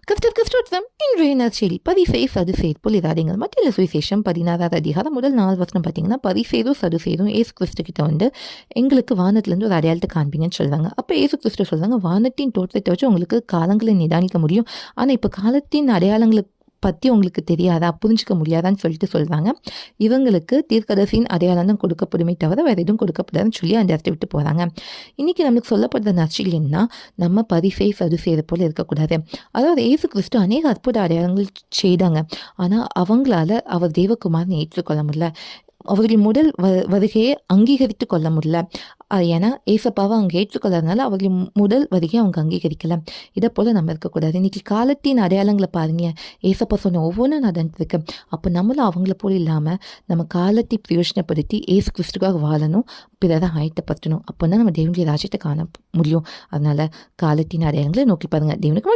கிறிஸ்துவம் இன்றைய நற்செய்தி பதிசெய் சதுசெய் புலிதாதீங்கள் மத்திய சுவிசேஷம் 16வது அதிகாரம் முதல் 4 வசனம் பார்த்தீங்கன்னா, பதிசெய்தும் சதுசெய்தும் ஏசு கிறிஸ்து கிட்ட வந்து எங்களுக்கு வானத்திலேருந்து ஒரு அடையாளத்தை காண்பீங்கன்னு சொல்லுவாங்க. அப்போ ஏசு கிறிஸ்து சொல்லுவாங்க, வானத்தின் தோற்றத்தை வச்சு உங்களுக்கு காலங்களை நிதானிக்க முடியும், ஆனால் இப்போ காலத்தின் அடையாளங்களை பற்றி உங்களுக்கு தெரியாதா, புரிஞ்சிக்க முடியாதான்னு சொல்லிட்டு சொல்கிறாங்க. இவங்களுக்கு தீர்க்கதரிசியின் அடையாளம் தான் கொடுக்கப்படுமே தவிர வேறு எதுவும் கொடுக்கப்படாதுன்னு சொல்லி அந்த இடத்த விட்டு போகிறாங்க. இன்றைக்கி நம்மளுக்கு சொல்லப்படுற நற்செய்தி என்ன, நம்ம பதிசெய் சதுசெய்து போல் இருக்கக்கூடாது. அதாவது ஏசு கிறிஸ்து அநேக அற்புத அடையாளங்கள் செய்தாங்க, ஆனால் அவங்களால அவர் தேவகுமாரனை ஏற்றுக்கொள்ள முடியல, அவர்கள் முதல் வருகையை அங்கீகரித்து கொள்ள முடியல. ஏன்னா ஏசப்பாவை அவங்க ஏற்றுக்கொள்ளாதனால அவர்கள் முதல் வருகையை அவங்க அங்கீகரிக்கல. இதை போல் நம்ம இருக்கக்கூடாது. இன்றைக்கி காலத்தின் அடையாளங்களை பாருங்க, ஏசப்பா சொன்ன ஒவ்வொன்றும் நடந்துருக்கு. அப்போ நம்மளும் அவங்கள போல் இல்லாமல் நம்ம காலத்தை பிரயோஜனப்படுத்தி ஏசு கிறிஸ்துக்காக வாழணும், பிறரை ஆயத்தப்படுத்தணும். அப்போ தான் நம்ம தேவனுடைய ராஜ்யத்தை காண முடியும். அதனால் காலத்தின் அடையாளங்களை நோக்கி பாருங்கள். தேவனுக்கு